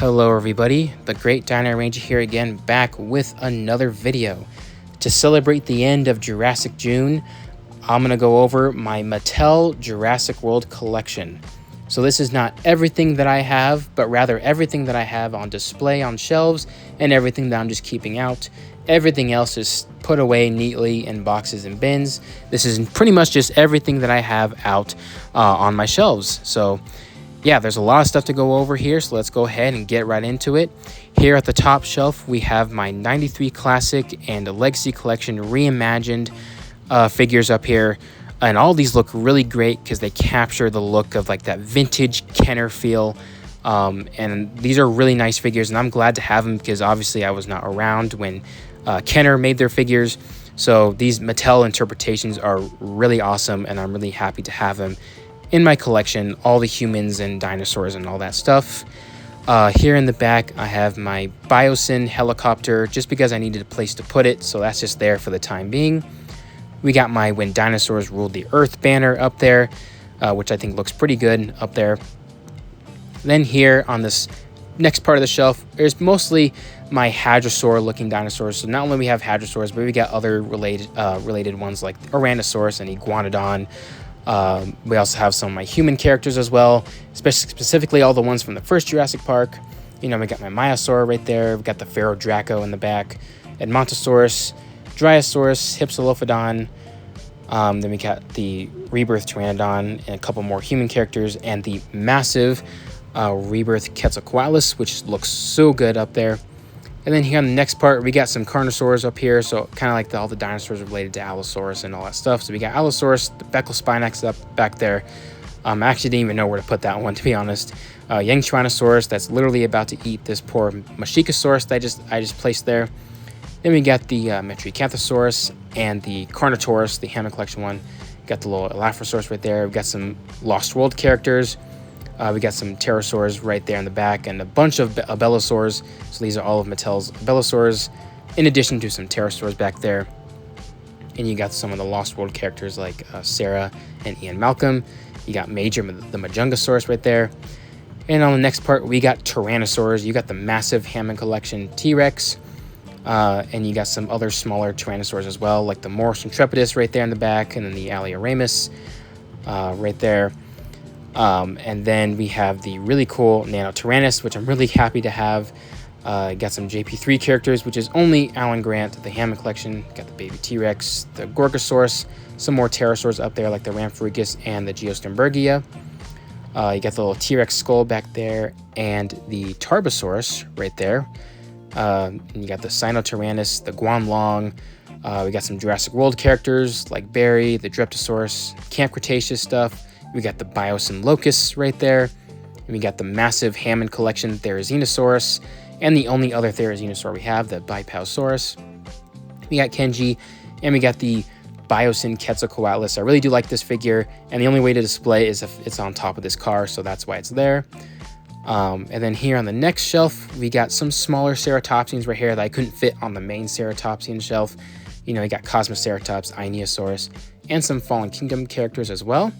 Hello everybody, the Great Dino Ranger here again, back with another video. To celebrate the end of Jurassic June, I'm going to go over my Mattel Jurassic World collection. So this is not everything that I have, but rather everything that I have on display on shelves and everything that I'm just keeping out. Everything else is put away neatly in boxes and bins. This is pretty much just everything that I have out on my shelves. So yeah, there's a lot of stuff to go over here, so let's go ahead and get right into it. Here at the top shelf, we have my 93 Classic and Legacy Collection reimagined figures up here. And all these look really great because they capture the look of like that vintage Kenner feel. And these are really nice figures, and I'm glad to have them because obviously I was not around when Kenner made their figures. So these Mattel interpretations are really awesome, and I'm really happy to have them in my collection, all the humans and dinosaurs and all that stuff. Here in the back, I have my Biosyn helicopter just because I needed a place to put it, so that's just there for the time being. We got my When Dinosaurs Ruled the Earth banner up there, which I think looks pretty good up there. Then here on this next part of the shelf, there's mostly my hadrosaur looking dinosaurs. So not only we have hadrosaurs, but we got other related ones like Orannosaurus and Iguanodon. We also have some of my human characters as well, specifically all the ones from the first Jurassic Park. You know, we got my Maiasaur right there. We got the Pharaoh Draco in the back, Edmontosaurus, Dryosaurus, Hypsilophodon. Then we got the Rebirth Pteranodon and a couple more human characters, and the massive Rebirth Quetzalcoatlus, which looks so good up there. And then here on the next part, we got some Carnosaurs up here, so kind of like all the dinosaurs related to Allosaurus and all that stuff. So we got Allosaurus, the Beccles up back there. I actually didn't even know where to put that one, to be honest. Young Tyrannosaurus, that's literally about to eat this poor Machikosaurus that I just placed there. Then we got the Metriacanthosaurus and the Carnotaurus, the Hammond Collection one. Got the little Elaphrosaurus right there. We've got some Lost World characters. We got some pterosaurs right there in the back and a bunch of Abelisaurs. So these are all of Mattel's Abelisaurs, in addition to some pterosaurs back there. And you got some of the Lost World characters like Sarah and Ian Malcolm. You got Major, the Majungasaurus right there. And on the next part, we got Tyrannosaurs. You got the massive Hammond Collection T-Rex. And you got some other smaller Tyrannosaurs as well, like the Morris Intrepidus right there in the back, and then the Alioramus right there. And then we have the really cool Nanotyrannus, which I'm really happy to have. Got some JP3 characters, which is only Alan Grant, the Hammond Collection. Got the baby T-Rex, the Gorgosaurus, some more pterosaurs up there like the Ramphorhynchus and the Geosternbergia. You got the little T-Rex skull back there and the Tarbosaurus right there. And you got the Sinotyrannus, the Guanlong. We got some Jurassic World characters like Barry, the Dreptosaurus, Camp Cretaceous stuff. We got the Biosyn Locust right there. And we got the massive Hammond Collection Therizinosaurus. And the only other Therizinosaur we have, the Bipausaurus. We got Kenji. And we got the Biosyn Quetzalcoatlus. I really do like this figure. And the only way to display is if it's on top of this car. So that's why it's there. And then here on the next shelf, we got some smaller ceratopsians right here that I couldn't fit on the main ceratopsian shelf. You know, you got Cosmoceratops, Ionosaurus, and some Fallen Kingdom characters as well.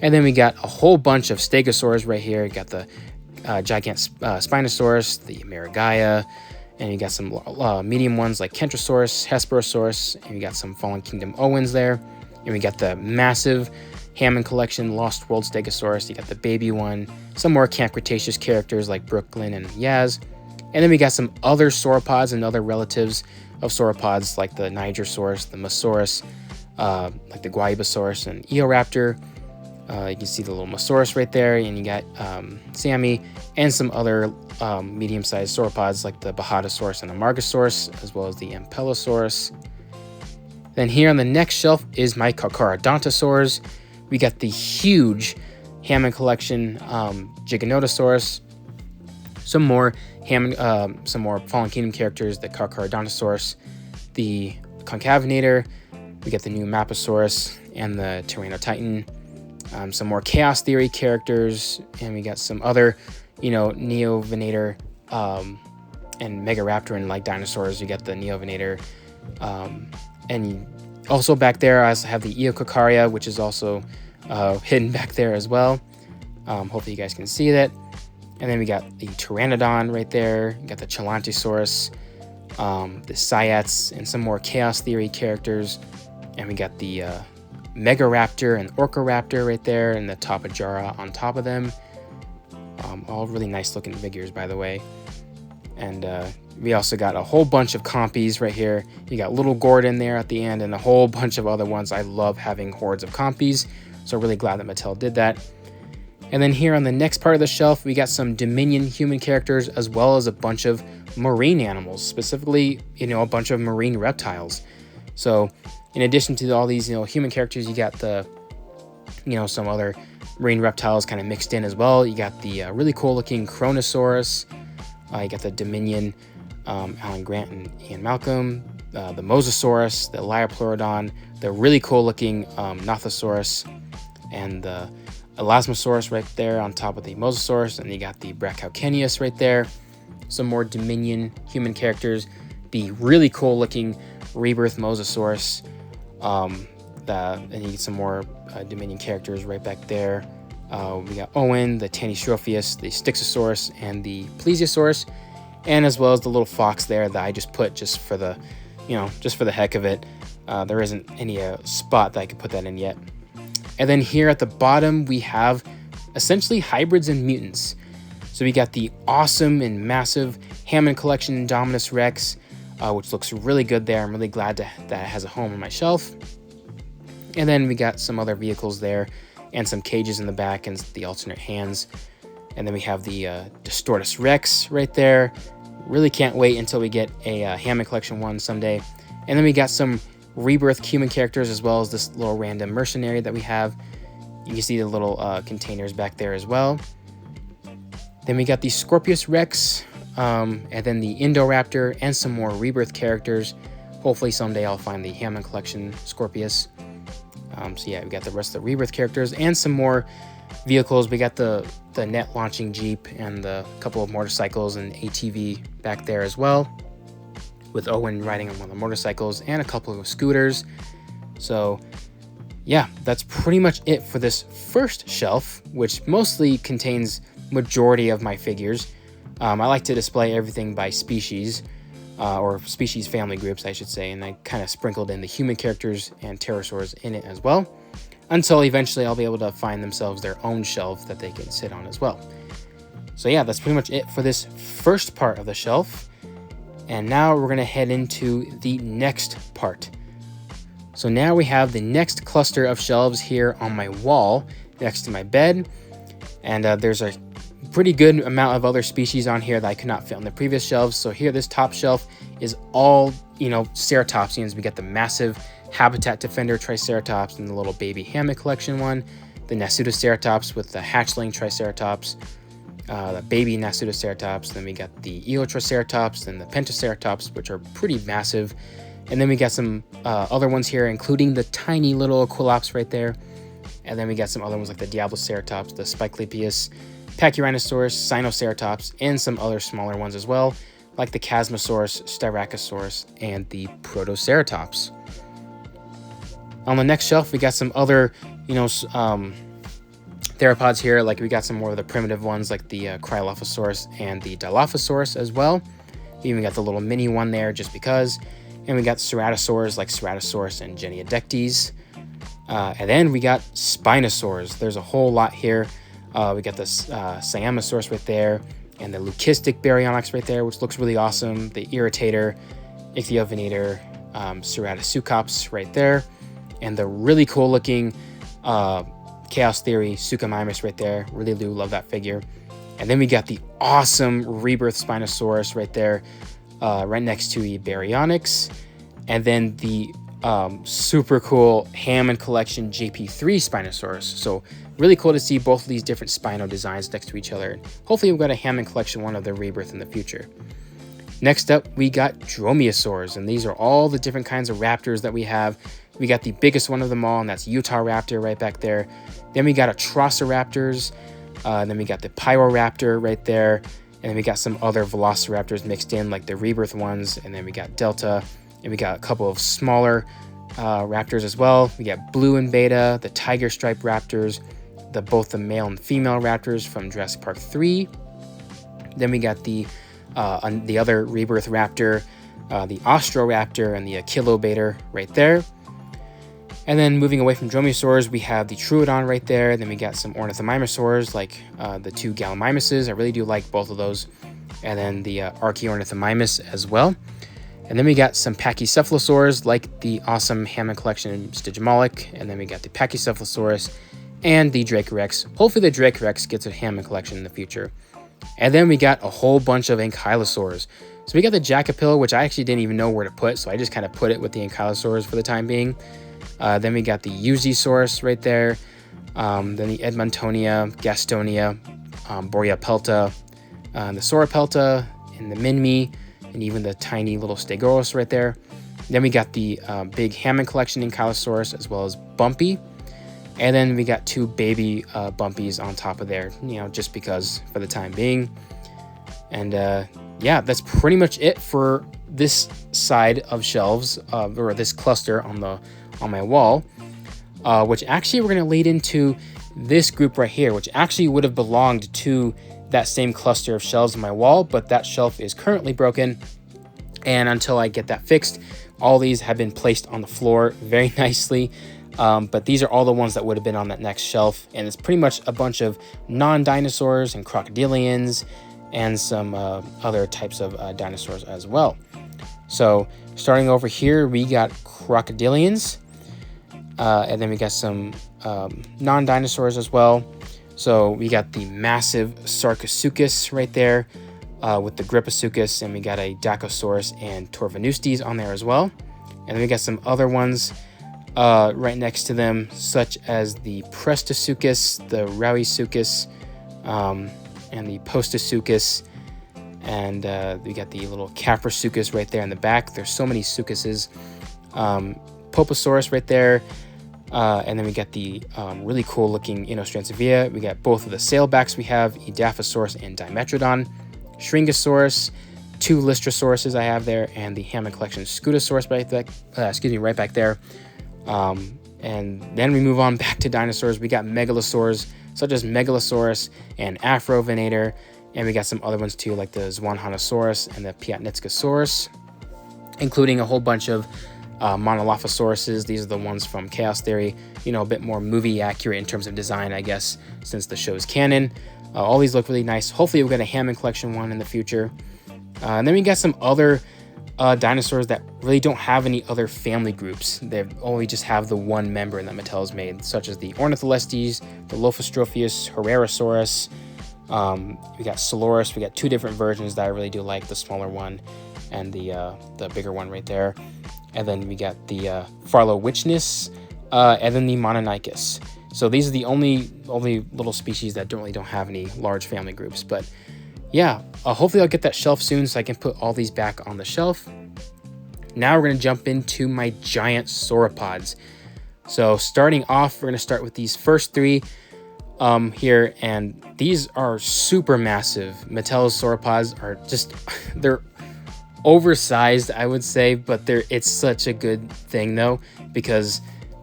And then we got a whole bunch of Stegosaurs right here. You got the Gigant Spinosaurus, the Marigaya, and you got some medium ones like Kentrosaurus, Hesperosaurus, and you got some Fallen Kingdom Owens there. And we got the massive Hammond Collection Lost World Stegosaurus. You got the baby one, some more Camp Cretaceous characters like Brooklyn and Yaz. And then we got some other sauropods and other relatives of sauropods like the Nigersaurus, the Mosaurus, like the Guaibasaurus and Eoraptor. You can see the little Mosaurus right there, and you got Sammy and some other medium-sized sauropods like the Bahatosaurus and Amargasaurus, as well as the Ampelosaurus. Then here on the next shelf is my Carcharodontosaurs. We got the huge Hammond Collection Giganotosaurus, some more Fallen Kingdom characters, the Carcharodontosaurus, the Concavenator. We got the new Maposaurus and the Tyrannotitan. Some more Chaos Theory characters, and we got some other, Neovenator and Megaraptor like dinosaurs. You got the Neovenator, and also back there I also have the Eococaria, which is also hidden back there as well. Hopefully you guys can see that. And then we got the Pteranodon right there. We got the Chelantosaurus, the Cyats, and some more Chaos Theory characters. And we got the Megaraptor and Orcaraptor right there, and the Tapajara on top of them. All really nice looking figures, by the way. And we also got a whole bunch of compies right here. You got Little Gordon there at the end, and a whole bunch of other ones. I love having hordes of compies, so really glad that Mattel did that. And then here on the next part of the shelf, we got some Dominion human characters, as well as a bunch of marine animals, specifically, a bunch of marine reptiles. So in addition to all these, human characters, you got the, some other marine reptiles kind of mixed in as well. You got the really cool looking Kronosaurus. You got the Dominion, Alan Grant and Ian Malcolm, the Mosasaurus, the Liopleurodon, the really cool looking Nothosaurus, and the Elasmosaurus right there on top of the Mosasaurus, and you got the Brachioceneus right there. Some more Dominion human characters, the really cool looking Rebirth Mosasaurus, and you get some more Dominion characters right back there. We got Owen, the Tanystropheus, the Styxosaurus, and the Plesiosaurus, and as well as the little fox there that I just put just for the heck of it. There isn't any spot that I could put that in yet. And then here at the bottom, we have essentially hybrids and mutants. So we got the awesome and massive Hammond Collection Indominus Rex, which looks really good there. I'm really glad that it has a home on my shelf. And then we got some other vehicles there, and some cages in the back and the alternate hands. And then we have the Distortus Rex right there. Really can't wait until we get a Hammond Collection one someday. And then we got some Rebirth human characters, as well as this little random mercenary that we have. You can see the little containers back there as well. Then we got the Scorpius Rex, and then the Indoraptor, and some more Rebirth characters. Hopefully someday I'll find the Hammond Collection Scorpius. So yeah, we got the rest of the Rebirth characters and some more vehicles. We got the net launching Jeep and the couple of motorcycles and ATV back there as well, with Owen riding on one of the motorcycles, and a couple of scooters. So yeah, that's pretty much it for this first shelf, which mostly contains majority of my figures. I like to display everything by species, or species family groups, I should say, and I kind of sprinkled in the human characters and pterosaurs in it as well, until eventually I'll be able to find themselves their own shelf that they can sit on as well. So yeah, that's pretty much it for this first part of the shelf. And now we're going to head into the next part. So now we have the next cluster of shelves here on my wall next to my bed. And there's a pretty good amount of other species on here that I could not fit on the previous shelves. So here, this top shelf is all, ceratopsians. We got the massive Habitat Defender Triceratops and the little baby Hammond Collection one, the Nasutoceratops with the hatchling Triceratops, the baby Nasutoceratops. Then we got the Eotriceratops and the Pentaceratops, which are pretty massive. And then we got some other ones here, including the tiny little Aquilops right there. And then we got some other ones like the Diabloceratops, the Spiclepius, Pachyrhinosaurus, Sinoceratops, and some other smaller ones as well, like the Chasmosaurus, Styracosaurus, and the Protoceratops. On the next shelf, we got some other, theropods here. Like we got some more of the primitive ones, like the Cryolophosaurus and the Dilophosaurus as well. We even got the little mini one there, just because. And we got ceratosaurs like Ceratosaurus and Geniodectes. And then we got Spinosaurs. There's a whole lot here. We got this Siamosaurus right there, and the Leucistic Baryonyx right there, which looks really awesome. The Irritator, Ichthyovenator, Ceratoseucops right there, and the really cool looking Chaos Theory Suchomimus right there. Really do love that figure. And then we got the awesome Rebirth Spinosaurus right there, right next to the Baryonyx. And then the super cool Hammond Collection JP3 Spinosaurus. So really cool to see both of these different Spino designs next to each other. And hopefully we've got a Hammond Collection one of the Rebirth in the future. Next up, we got Dromaeosaurs, and these are all the different kinds of raptors that we have. We got the biggest one of them all, and that's Utah Raptor right back there. Then we got Atrociraptors, then we got the Pyroraptor right there, and then we got some other Velociraptors mixed in, like the Rebirth ones, and then we got Delta, and we got a couple of smaller raptors as well. We got Blue and Beta, the Tiger Stripe Raptors, both the male and female raptors from Jurassic Park 3, Then we got the other Rebirth Raptor, the Austroraptor, and the Achilobator right there. And then moving away from Dromaeosaurs, we have the Troodon right there. Then we got some Ornithomimosaurs, like the two Gallimimuses. I really do like both of those. And then the Archaeornithomimus as well. And then we got some Pachycephalosaurs, like the awesome Hammond Collection Stygimoloch. And then we got the Pachycephalosaurus and the Dracorex. Hopefully the Dracorex gets a Hammond Collection in the future. And then we got a whole bunch of Ankylosaurs. So we got the Jacopil, which I actually didn't even know where to put, so I just kind of put it with the Ankylosaurs for the time being. Then we got the Uzisaurus right there. Then the Edmontonia, Gastonia, Boreapelta, the Sauropelta, and the Minmi, and even the tiny little Stegosaurus right there. Then we got the big Hammond Collection Ankylosaurus, as well as Bumpy. And then we got two baby Bumpies on top of there, you know, just because for the time being. And yeah, that's pretty much it for this side of shelves, or this cluster on my wall, which actually we're going to lead into this group right here, which actually would have belonged to that same cluster of shelves on my wall, but that shelf is currently broken. And until I get that fixed, all these have been placed on the floor very nicely. But these are all the ones that would have been on that next shelf. And it's pretty much a bunch of non-dinosaurs and crocodilians and some other types of dinosaurs as well. So starting over here, we got crocodilians. And then we got some non-dinosaurs as well. So we got the massive Sarcosuchus right there with the Griposuchus. And we got a Dacosaurus and Torvanustes on there as well. And then we got some other ones right next to them, such as the Prestosuchus, the Rauisuchus, and the Postosuchus, and we got the little Caprosuchus right there in the back. There's so many Suchuses. Poposaurus right there, and then we got the really cool looking Inostrancevia. We got both of the sailbacks. We have Edaphosaurus and Dimetrodon, Shringosaurus, two Lystrosaurus I have there, and the Hammond Collection Scutosaurus right back there. And then we move on back to dinosaurs. We got megalosaurs, such as Megalosaurus and Afrovenator, and we got some other ones too, like the Zwanhanosaurus and the Piatnitskosaurus, including a whole bunch of Monolophosauruses. These are the ones from Chaos Theory, you know, a bit more movie accurate in terms of design, I guess, since the show's canon. All these look really nice. Hopefully we'll get a Hammond Collection one in the future. And then we got some other dinosaurs that really don't have any other family groups. They only just have the one member that Mattel's made, such as the Ornitholestes, the Lophostropheus, Herrerasaurus. We got Solorus. We got two different versions that I really do like, the smaller one and the bigger one right there. And then we got the Pharlowichnus, and then the Mononychus. So these are the only little species that don't have any large family groups. But yeah, hopefully I'll get that shelf soon so I can put all these back on the shelf. Now we're going to jump into my giant sauropods. So starting off, we're going to start with these first three here, and these are super massive. Mattel's sauropods are just, they're oversized, I would say, but it's such a good thing though, because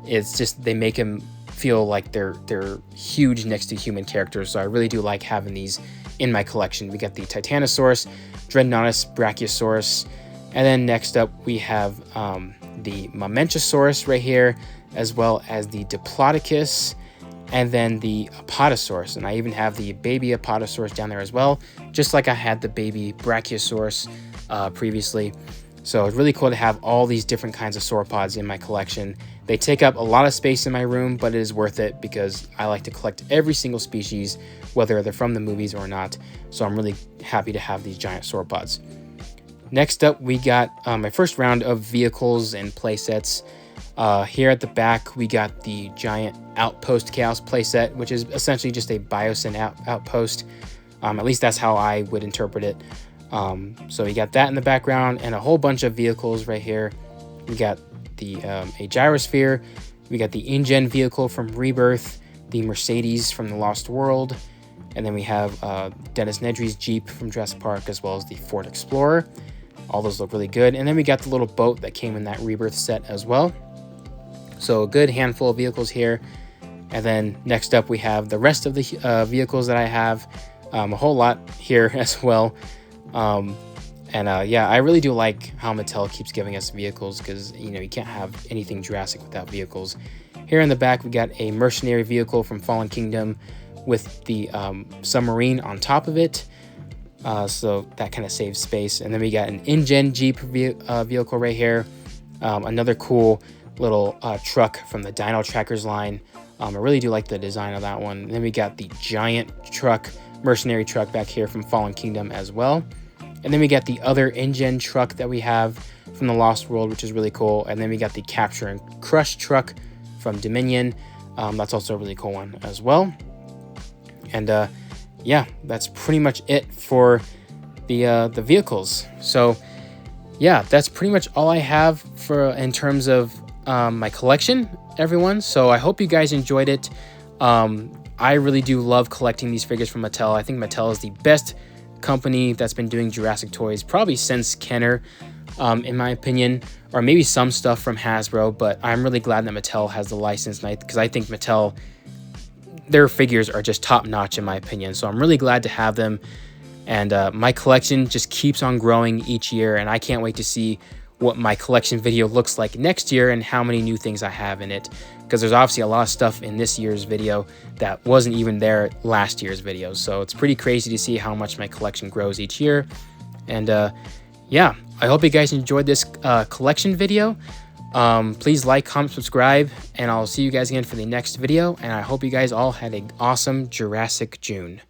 it's just, they make them feel like they're huge next to human characters. So I really do like having these in my collection. We got the Titanosaurus, Dreadnoughtus, Brachiosaurus, and then next up we have the Mamenchosaurus right here, as well as the Diplodocus, and then the Apatosaurus. And I even have the baby Apatosaurus down there as well, just like I had the baby Brachiosaurus previously. So it's really cool to have all these different kinds of sauropods in my collection. They take up a lot of space in my room, but it is worth it because I like to collect every single species, whether they're from the movies or not. So I'm really happy to have these giant sauropods. Next up, we got my first round of vehicles and playsets. Here at the back, we got the giant Outpost Chaos playset, which is essentially just a Biosyn outpost. At least that's how I would interpret it. So we got that in the background and a whole bunch of vehicles right here. We got a gyrosphere. We got the InGen vehicle from Rebirth, the Mercedes from the Lost World, and then we have Dennis Nedry's Jeep from Jurassic Park, as well as the Ford Explorer. All those look really good. And then we got the little boat that came in that Rebirth set as well. So a good handful of vehicles here. And then next up we have the rest of the vehicles that I have. a whole lot here as well. Yeah, I really do like how Mattel keeps giving us vehicles, because you know you can't have anything Jurassic without vehicles. Here in the back, we got a mercenary vehicle from Fallen Kingdom with the submarine on top of it, so that kind of saves space. And then we got an InGen Jeep vehicle right here, another cool little truck from the Dino Trackers line. I really do like the design of that one. And then we got the giant truck, mercenary truck back here from Fallen Kingdom as well. And then we got the other InGen truck that we have from the Lost World, which is really cool. And then we got the Capture and Crush truck from Dominion. That's also a really cool one as well. And yeah, that's pretty much it for the vehicles. So yeah, that's pretty much all I have for in terms of my collection, everyone. So I hope you guys enjoyed it. I really do love collecting these figures from Mattel. I think Mattel is the best company that's been doing Jurassic toys probably since Kenner, in my opinion, or maybe some stuff from Hasbro. But I'm really glad that Mattel has the license, because I think Mattel, their figures are just top notch in my opinion. So I'm really glad to have them. And my collection just keeps on growing each year, and I can't wait to see what my collection video looks like next year and how many new things I have in it, because there's obviously a lot of stuff in this year's video that wasn't even there last year's video. So it's pretty crazy to see how much my collection grows each year. And yeah, I hope you guys enjoyed this collection video. Please like, comment, subscribe, and I'll see you guys again for the next video. And I hope you guys all had an awesome Jurassic June.